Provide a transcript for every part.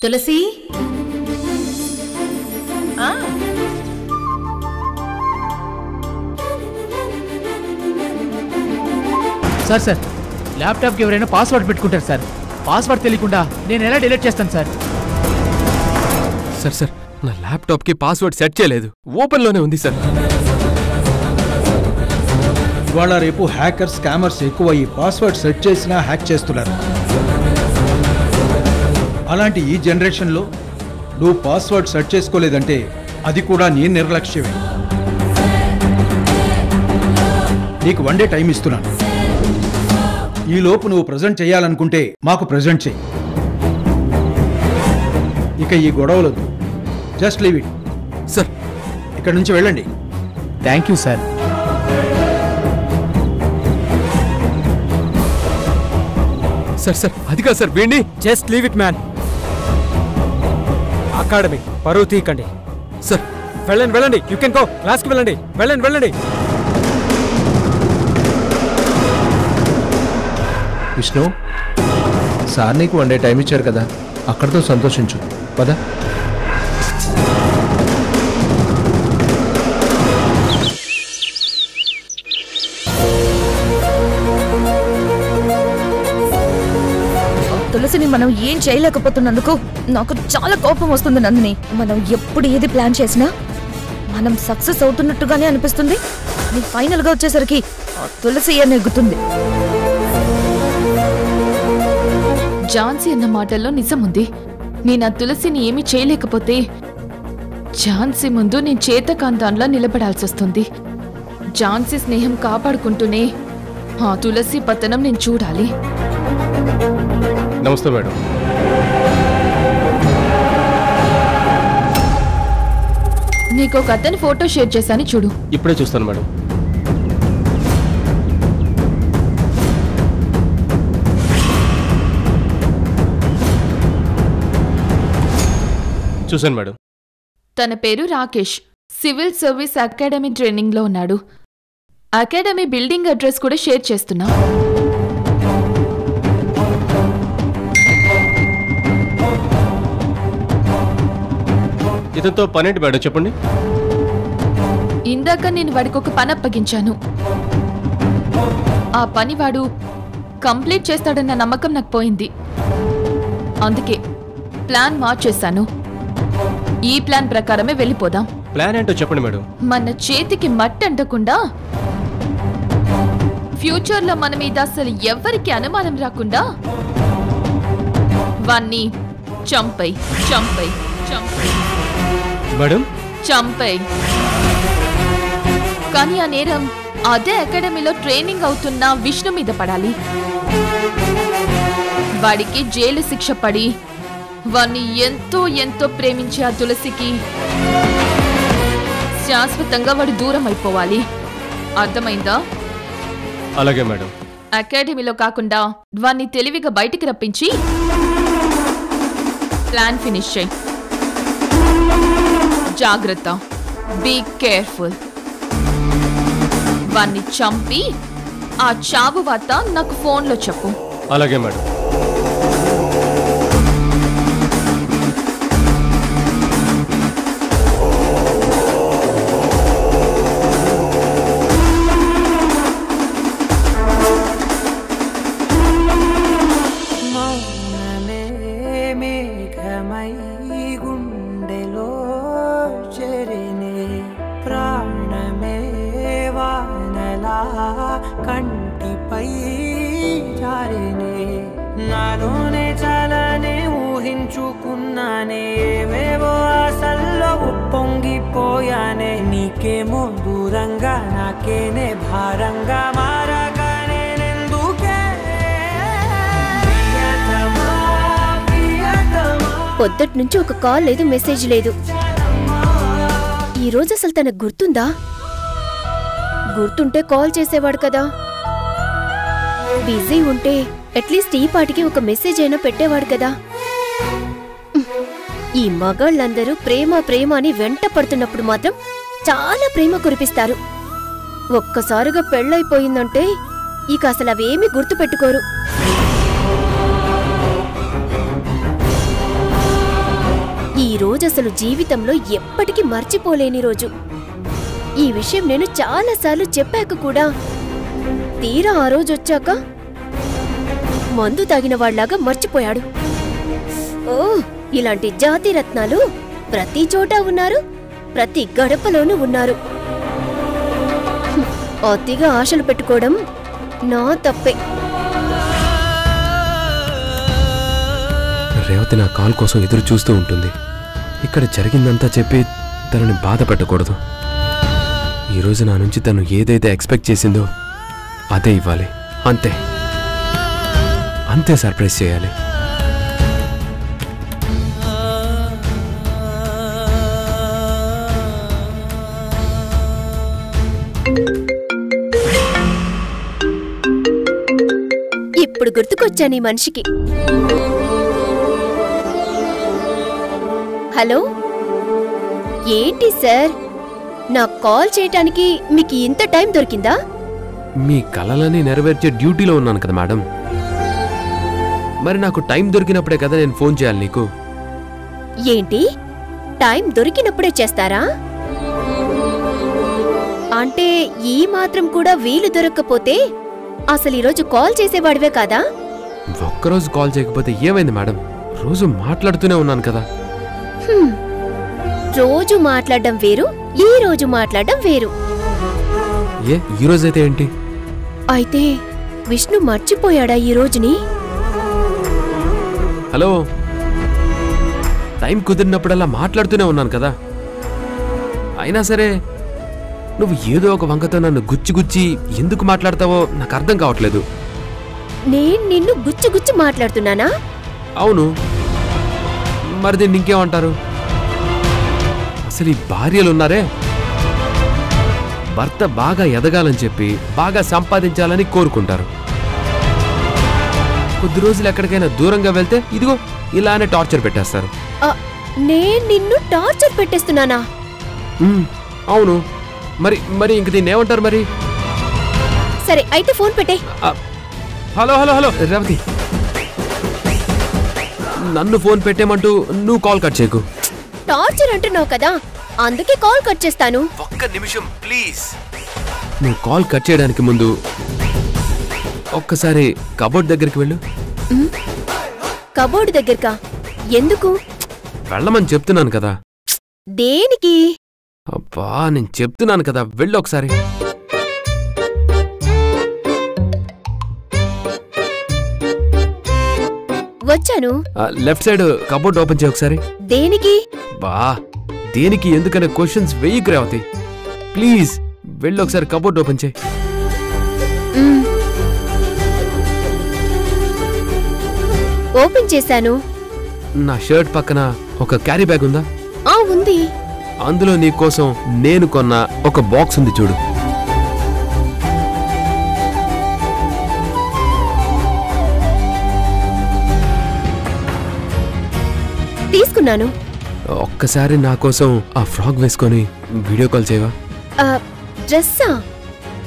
తులసి sir sir ల్యాప్టాప్కి ఎవరైనా password పెట్టుకుంటారు sir. Password తెలియకుండా నేను ఎలా డిలీట్ చేస్తాను సార్? సార్ సార్ నా ల్యాప్టాప్కి పాస్వర్డ్ సెట్ చేయలేదు, ఓపెన్లోనే ఉంది సార్. ఇవాళ రేపు హ్యాకర్ స్కామర్స్ ఎక్కువ ఈ పాస్వర్డ్ సెట్ చేసినా హ్యాక్ చేస్తున్నారు. అలాంటి ఈ జనరేషన్లో నువ్వు పాస్వర్డ్ సెట్ చేసుకోలేదంటే అది కూడా నీ నిర్లక్ష్యమే. నీకు 1 డే టైం ఇస్తున్నాను. ఈ లోపు నువ్వు ప్రజెంట్ చేయాలనుకుంటే మాకు ప్రజెంట్ చేయి. ఇక ఈ గొడవలొద్దు, జస్ట్ లీవ్ ఇట్. సార్ ఇక్కడ నుంచి వెళ్ళండి. Thank you sir. Sir sir అది కాదు సార్, వీణ్ణి just leave it man. Academy పరువు తీయకండి. సార్ వెళ్ళండి వెళ్ళండి, యూ కెన్ గో. క్లాస్కి వెళ్ళండి, వెళ్ళండి వెళ్ళండి. విష్ణు, సార్ నీకు 1 డే టైం ఇచ్చారు కదా, అక్కడితో సంతోషించు. పద. తులసిని మనం ఏం చేయలేకపోతున్నందుకు నాకు చాలా కోపం వస్తుంది నందిని. మనం ఎప్పుడు ఏది ప్లాన్ చేసినా మనం సక్సెస్ అవుతున్నట్టుగానే అనిపిస్తుంది. ఫైనల్ గా వచ్చేసరికి తులసి నెగ్గుతుంది. ఝాన్సీ అన్న మాటల్లో నిజముంది. నేను ఆ తులసిని ఏమీ చేయలేకపోతే ఝాన్సీ ముందు నేను చేతకాంతాన్లా నిలబడాల్సి వస్తుంది. ఝాన్సీ స్నేహం కాపాడుకుంటూనే ఆ తులసి పతనం నేను చూడాలి. నమస్తే మేడం. నీకు ఒక అతని ఫోటో షేర్ చేశాను, చూడు. ఇప్పుడే చూస్తాను మేడం. చూశాను మేడం. తన పేరు రాకేష్. సివిల్ సర్వీస్ అకాడమీ ట్రైనింగ్లో ఉన్నాడు. అకాడమీ బిల్డింగ్ అడ్రస్ కూడా షేర్ చేస్తున్నా. ఇతనితో పనేంటి మేడం చెప్పండి. ఇందాక నేను వాడికి ఒక పని అప్పగించాను. ఆ పని వాడు కంప్లీట్ చేస్తాడన్న నమ్మకం నాకు పోయింది. అందుకే ప్లాన్ మార్చేశాను. ఈ ప్లాన్ ప్రకారమే వెళ్ళిపోదాం. ప్లాన్ ఏంటో చెప్పండి మేడం. మన చేతికి మట్టి అంటకుండా ఫ్యూచర్లో మన మీద అసలు ఎవరికి అనుమానం రాకుండా వాణ్ణి చంపై చంపై చంపై మేడం చంపై. కానీ ఆ నేరం అదే అకాడమీలో ట్రైనింగ్ అవుతున్న విష్ణు మీద పడాలి. వాడికి జైలు శిక్ష పడి వాణ్ణి ఎంతో ఎంతో ప్రేమించే ఆ తులసికి శాశ్వతంగా వాడు దూరం అయిపోవాలి. అర్థమైందా? అలాగే మేడం. అకాడమీలో కాకుండా వాణ్ణి తెలివిగా బయటికి రప్పించి ప్లాన్ ఫినిష్ చేయి. జాగ్రత్త, బీ కేర్ఫుల్. వాణ్ణి చంపి ఆ చావు వార్త నాకు ఫోన్లో చెప్పు. అలాగే మేడం. కంటిపై జారినే నాలోనే చాలానే ఊహించుకున్నానే, ఏవేవో ఆశల్లో ఉప్పొంగిపోయానే. నీకేమో దూరంగా నాకేనే భారంగా మారగానే ఎందుకే పొద్దుటి నుంచి ఒక కాల్ లేదు, మెసేజ్ లేదు. ఈరోజు అసలు తనకు గుర్తుందా? గుర్తుంటే కాల్ చేసేవాడు కదా. బిజీ ఉంటే అట్లీస్ట్ ఈ పాటికి ఒక మెసేజ్ అయినా పెట్టేవాడు కదా. ఈ మగాళ్ళందరూ ప్రేమ ప్రేమ అని వెంట పడుతున్నప్పుడు మాత్రం చాలా ప్రేమ కురిపిస్తారు. ఒక్కసారిగా పెళ్ళైపోయిందంటే ఇక అసలు అవేమీ గుర్తు పెట్టుకోరు. ఈ రోజు అసలు జీవితంలో ఎప్పటికీ మర్చిపోలేని రోజు. ఈ విషయం నేను చాలాసార్లు చెప్పాక కూడా తీరా ఆ రోజు వచ్చాక మందు తాగిన వాళ్ళలాగా మర్చిపోయాడు. ఓ, ఇలాంటి జాతి రత్నాలు ప్రతి చోట ఉన్నారు, ప్రతి గడపలోనూ ఉన్నారు. అతిగా ఆశలు పెట్టుకోవడం నా తప్పే. రేవతి నా కాల్ కోసం ఎదురు చూస్తూ ఉంటుంది. ఇక్కడ జరిగిందంతా చెప్పి తనని బాధ పెట్టకూడదు. ఈరోజు నా నుంచి తను ఏదైతే ఎక్స్పెక్ట్ చేసిందో అదే ఇవ్వాలి. అంతే అంతే సర్ప్రైజ్ చేయాలి. ఇప్పుడు గుర్తుకొచ్చాను ఈ మనిషికి. హలో, ఏంటి సార్, నాకు కాల్ చేయటానికి మీకు ఇంత టైం దొరికిందా? మీ కలలని నెరవేర్చే డ్యూటీలో ఉన్నాను కదా మేడం. మరి నాకు టైం దొరికినప్పుడే కదా నేను ఫోన్ చేయాలి నీకు. ఏంటి, టైం దొరికినప్పుడే చేస్తారా? అంటే ఈ మాత్రం కూడా వీలు దొరక్కపోతే అసలు ఈరోజు కాల్ చేసేవాడివే కాదా? ఒక్కరోజు కాల్ చేయకపోతే ఏమైంది మేడం? రోజు మాట్లాడుతూనే ఉన్నాను కదా. రోజు మాట్లాడడం వేరు, ఈ రోజు మాట్లాడడం వేరు. ఏ ఈ రోజైతే ఏంటి? అయితే విష్ణు మర్చిపోయాడా ఈ రోజుని? హలో, టైం కుదిరినప్పుడల్లా మాట్లాడుతూనే ఉన్నాను కదా. అయినా సరే నువ్వు ఏదో ఒక వంకతో నన్ను గుచ్చి గుచ్చి ఎందుకు మాట్లాడతావో నాకు అర్థం కావట్లేదు. నేను నిన్ను గుచ్చి గుచ్చి మాట్లాడుతున్నానా? అవును, మరి దీన్ని ఇంకేమంటారు? అసలు ఈ భార్యలున్నారే, భర్త బాగా ఎదగాలని చెప్పి బాగా సంపాదించాలని కోరుకుంటారు. కొద్ది రోజులు ఎక్కడికైనా దూరంగా వెళ్తే ఇదిగో ఇలానే టార్చర్ పెట్టేస్తారు. నేను నిన్ను టార్చర్ పెట్టేస్తున్నానా? అవును, మరి మరి ఇంక దీన్ని ఏమంటారు మరి? సరే అయితే ఫోన్ పెట్టే. హలో హలో హలో రేవతి, నన్ను ఫోన్ పెట్టేమంటూ నువ్వు కాల్ కట్ చేయకు. టార్చర్ అంటున్నావు కదా, అందుకే కాల్ కట్ చేస్తాను. ఒక్క నిమిషం ప్లీజ్. నువ్వు కాల్ కట్ చేయడానికి ముందు ఒక్కసారి కబోర్డ్ దగ్గరికి వెళ్ళు. కబోర్డ్ దగ్గరకా? ఎందుకు? వెళ్ళమని చెప్తున్నాను కదా. దేనికి? అబ్బా నేను చెప్తున్నాను కదా, వెళ్ళు ఒకసారి. వచ్చాను. లెఫ్ట్ సైడ్ కబోర్డ్ ఓపెన్ చేయ ఒకసారి. దేనికి? బా దేనికి ఎందుకనే క్వశ్చన్స్ వెయ్యకు రేవతి. ప్లీజ్ వెళ్ళు ఒకసారి కబోర్డ్ ఓపెన్ చేయి. ఓపెన్ చేశాను. నా షర్ట్ పక్కన ఒక క్యారీ బ్యాగ్ ఉందా? ఉంది. అందులో నీ కోసం నేను కొన్న ఒక బాక్స్ ఉంది చూడు. తీసుకున్నాను. ఒక్కసారి నా కోసం ఆ ఫ్రాక్ వేసుకొని వీడియో కాల్ చేయవా? డ్రెస్సా?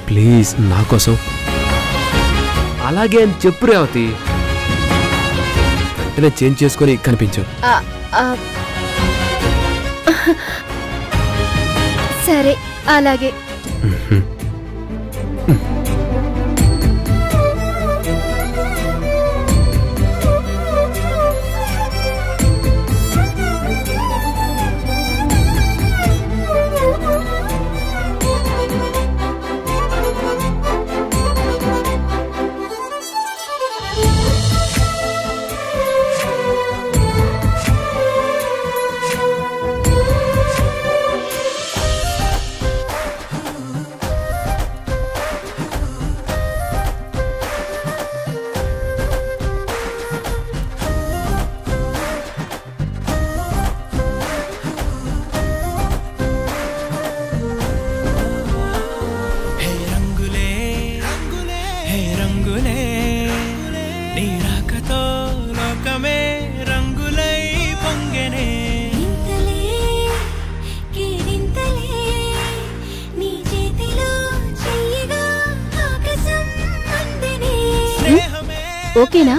ప్లీజ్ నా కోసం. అలాగే అని చెప్పు రేవతి. వెంటనే చేంజ్ చేసుకొని కనిపించు. సరే అలాగే. ఓకేనా?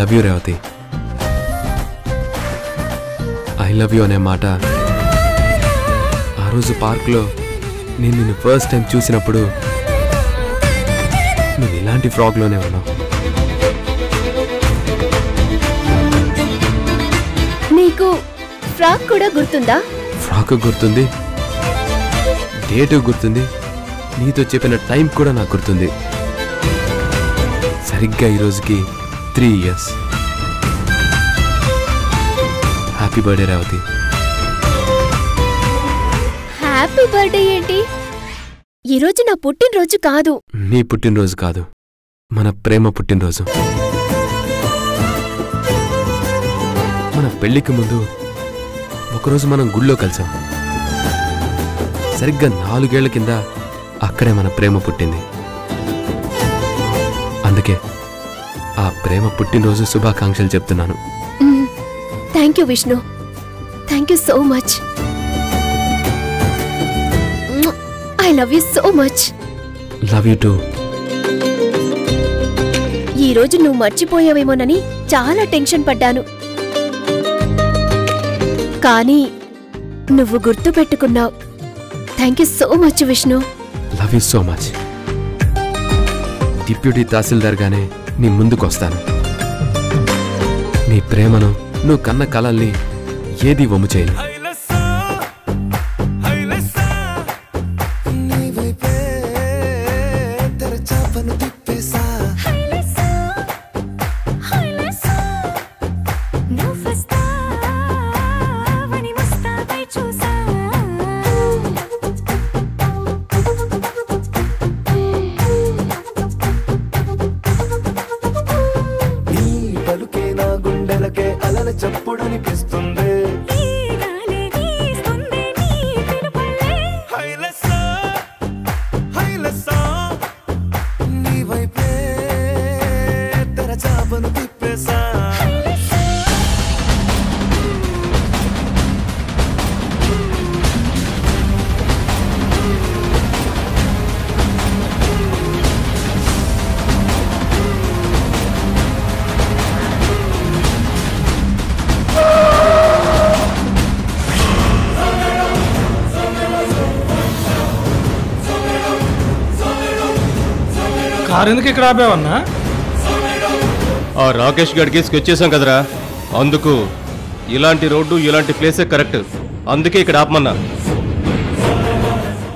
Love you Revathi. I love you అనే మాట ఆ రోజు పార్క్లో నేను నిన్ను ఫస్ట్ టైం చూసినప్పుడు నువ్వు ఇలాంటి ఫ్రాక్లోనే ఉన్నావు. నీకు ఫ్రాక్ కూడా గుర్తుందా? ఫ్రాక్ గుర్తుంది, డేటు గుర్తుంది, నీతో చెప్పిన టైం కూడా నాకు గుర్తుంది. సరిగ్గా ఈ రోజుకి 3 years. Happy birthday Revathi. Happy birthday ఏంటి? ఈరోజు నా పుట్టినరోజు కాదు. నీ పుట్టినరోజు కాదు, మన ప్రేమ పుట్టినరోజు. మన పెళ్లికి ముందు ఒకరోజు మనం గుళ్ళో కలిసాం. సరిగ్గా 4 ఏళ్ల కింద అక్కడే మన ప్రేమ పుట్టింది. అందుకే ఆ ప్రేమ పుట్టినరోజు శుభాకాంక్షలు చెప్తున్నాను. Thank you Vishnu, thank you so much. I love you so much. Love you two. ఈరోజు నువ్వు మర్చిపోయావేమోనని చాలా టెన్షన్ పడ్డాను, కానీ నువ్వు గుర్తు పెట్టుకున్నావు. Thank you so much Vishnu. Love you so much. Deputy తహసీల్దార్గానే నీ ముందుకు వస్తాను. నీ ప్రేమను, నువ్వు కన్న కలల్ని ఏది వమ్ము చేయను. కారు ఎందుకు ఇక్కడ ఆపేవన్నా? ఆ రాకేష్ గడికి స్కెచ్ చేసాం కదరా, అందుకు ఇలాంటి రోడ్డు ఇలాంటి ప్లేసే కరెక్ట్, అందుకే ఇక్కడ ఆపమన్నా.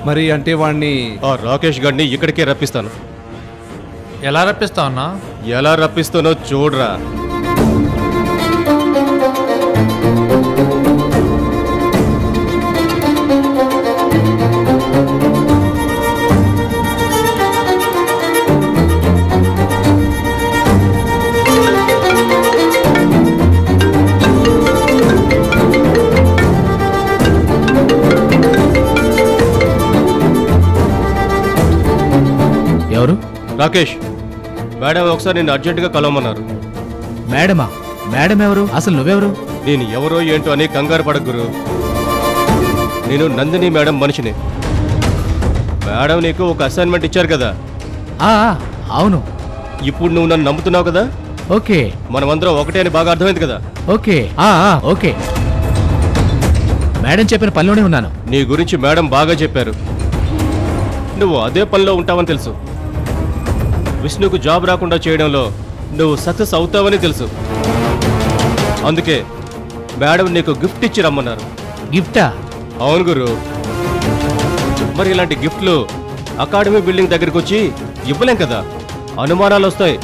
మరి అంటే వాణ్ణి ఆ రాకేష్ గడిని ఇక్కడికే రప్పిస్తాను. ఎలా రప్పిస్తావు అన్నా? ఎలా రప్పిస్తానో చూడరా. ఎవరు? రాకేష్ మేడం ఒకసారి నేను అర్జెంటుగా కలవమన్నారు. మేడమా? మేడం ఎవరు? అసలు నువ్వెవరు? నేను ఎవరో ఏంటో అని కంగారు పడగురు. నేను నందిని మేడం మనిషిని. మేడం నీకు ఒక అసైన్మెంట్ ఇచ్చారు కదా? అవును. ఇప్పుడు నువ్వు నన్ను నమ్ముతున్నావు కదా? ఓకే. మనమందరం ఒకటే అని బాగా అర్థమైంది కదా? ఓకే. ఓకే. మేడం చెప్పిన పనిలోనే ఉన్నాను. నీ గురించి మేడం బాగా చెప్పారు. నువ్వు అదే పనిలో ఉంటావని తెలుసు. విష్ణుకు జాబ్ రాకుండా చేయడంలో నువ్వు సక్సెస్ అవుతావని తెలుసు. అందుకే మేడం నీకు గిఫ్ట్ ఇచ్చి రమ్మన్నారు. గిఫ్టా? అవును గురు. మరి ఇలాంటి గిఫ్ట్లు అకాడమీ బిల్డింగ్ దగ్గరికి వచ్చి ఇవ్వలేం కదా, అనుమానాలు వస్తాయి.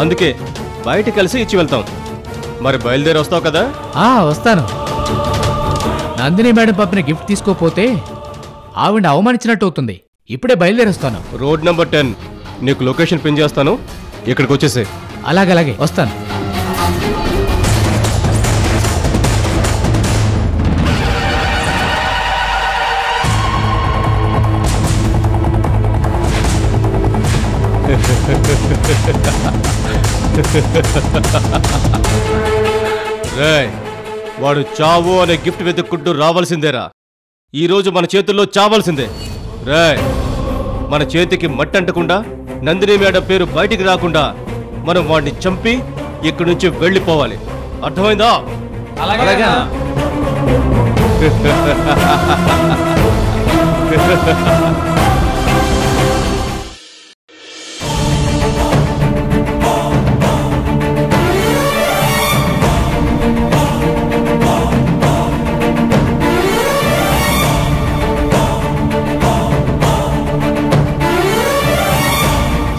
అందుకే బయట కలిసి ఇచ్చి వెళ్తాం. మరి బయలుదేరి వస్తావు కదా? వస్తాను. నందిని మేడం పంపిన గిఫ్ట్ తీసుకోపోతే ఆవిడ అవమానించినట్టు అవుతుంది. ఇప్పుడే బయలుదేరొస్తాను. రోడ్ నెంబర్ 10 నీకు లొకేషన్ పిన్ చేస్తాను, ఇక్కడికి వచ్చేసే. అలాగే వస్తాను. రేయ్, వాడు చావు అనే గిఫ్ట్ వెతుక్కుంటూ రావాల్సిందేరా. ఈరోజు మన చేతుల్లో చావాల్సిందే. రేయ్, మన చేతికి మట్టి అంటకుండా, నందిని మేడం పేరు బయటికి రాకుండా మనం వాడిని చంపి ఇక్కడి నుంచి వెళ్ళిపోవాలి. అర్థమైందా? అలాగే.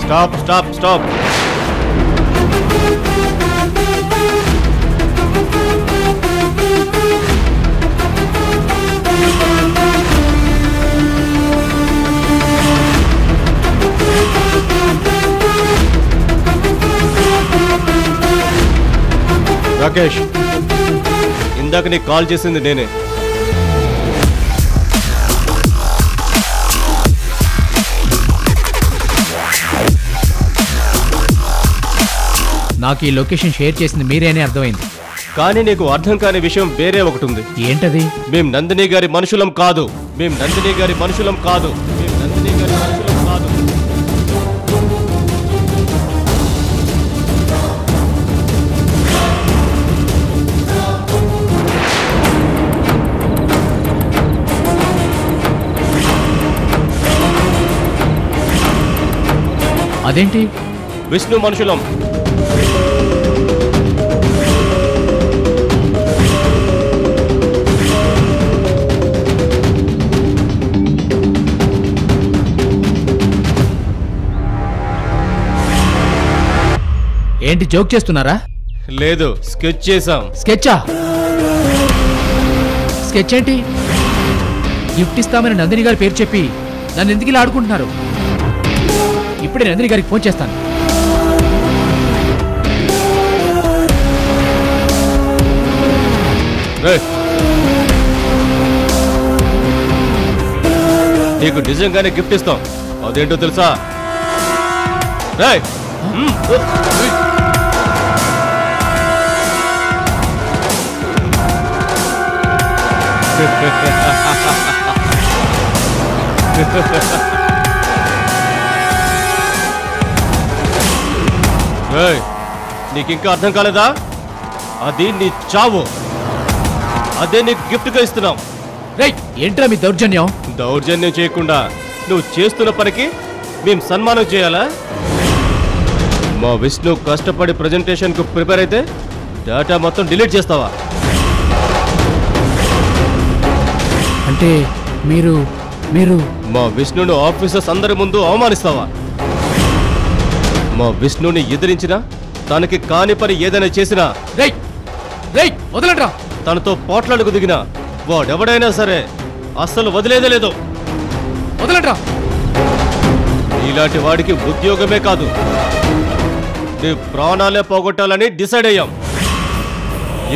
Stop stop stop. రాకేష్, ఇందాక నీకు కాల్ చేసింది నేనే. నాకు ఈ లొకేషన్ షేర్ చేసింది మీరేనే అర్థమైంది. కానీ నీకు అర్థం కాని విషయం వేరే ఒకటి ఉంది. ఏంటది? మేం నందిని గారి మనుషులం కాదు. మేం నందిని గారి మనుషులం కాదు. మేం నందిని గారి మనుషులం కాదు. అదేంటి? విష్ణు మనుషులం. ఏంటి జోక్ చేస్తున్నారా? లేదు, స్కెచ్ చేసాం. స్కెచ్చా? స్కెచ్ ఏంటి? గిఫ్ట్ ఇస్తామని నందిని గారి పేరు చెప్పి నన్ను ఎందుకు ఇలా ఆడుకుంటున్నారు? ఇప్పుడే నందిని గారికి ఫోన్ చేస్తాను. నీకు నిజంగానే గిఫ్ట్ ఇస్తాం. అదేంటో తెలుసా? రేయ్, నీకింకా అర్థం కాలేదా? అది నీ చావు. అదే నీకు గిఫ్ట్ గా ఇస్తున్నాం. ఏంట్రా మీ దౌర్జన్యం? దౌర్జన్యం చేయకుండా నువ్వు చేస్తున్న పనికి మేము సన్మానం చేయాలా? మా విష్ణు కష్టపడి ప్రెజెంటేషన్ కు ప్రిపేర్ అయితే డేటా మొత్తం డిలీట్ చేస్తావా? అంటే మీరు మా విష్ణును ఆఫీసర్స్ అందరి ముందు అవమానిస్తావా? మా విష్ణుని ఎదిరించినా, తనకి కాని పని ఏదైనా చేసినా, వదలండ్రా, తనతో పోట్లాడుకు దిగినా వాడెవడైనా సరే అస్సలు వదిలేదే లేదు. వదలండ్రా. ఇలాంటి వాడికి ఉద్యోగమే కాదు, నీ ప్రాణాలే పోగొట్టాలని డిసైడ్ అయ్యాం.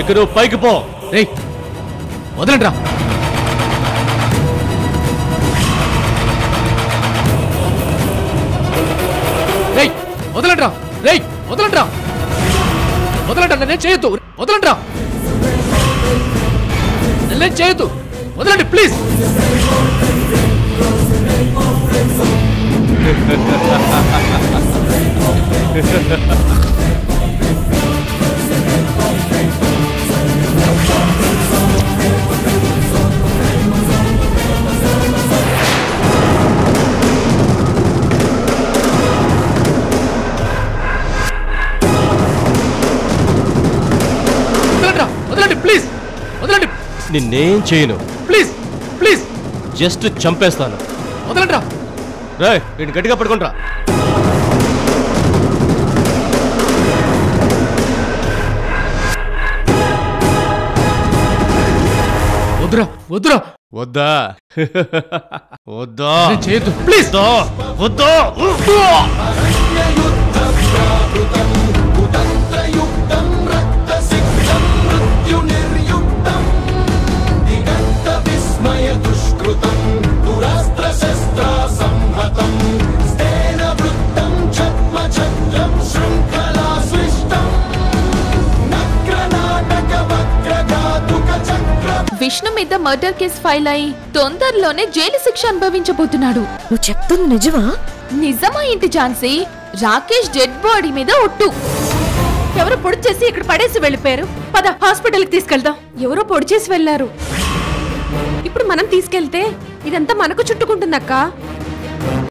ఇక నువ్వు పైకి పో. వదలండ్రా. వదలండ్రా. వదలండ్రా. వదలండ్రా. నన్నేం చేయొద్దు. వదలండ్రా. నన్నేం చేయొద్దు. వదలండి ప్లీజ్. వదలండి ప్లీజ్. వదలండి. నిన్నేం చేయను. Please please. జస్ట్ చంపేస్తాను. వదలండ్రా. రేయ్, వీడిని గట్టిగా పట్టుకుంటా. వద్దురా. వద్దురా. వద్దా? వద్దా? చేయొద్దు ప్లీజ్. వద్దా? విష్ణు మీద మర్డర్ కేసు ఫైల్ అయి తొందరలోనే జైలు శిక్ష అనుభవించబోతున్నాడు. నువ్వు చెప్తుంది నిజమా? నిజమా ఏంటి ఝాన్సీ? రాకేష్ డెడ్ బాడీ మీద ఒట్టు. ఎవరో పొడి చేసి ఇక్కడ పడేసి వెళ్ళిపోయారు. పద హాస్పిటల్కి తీసుకెళ్దాం. ఎవరో పొడి చేసి వెళ్ళారు. ఇప్పుడు మనం తీసుకెళ్తే ఇదంతా మనకు చుట్టుకుంటుందక్కా.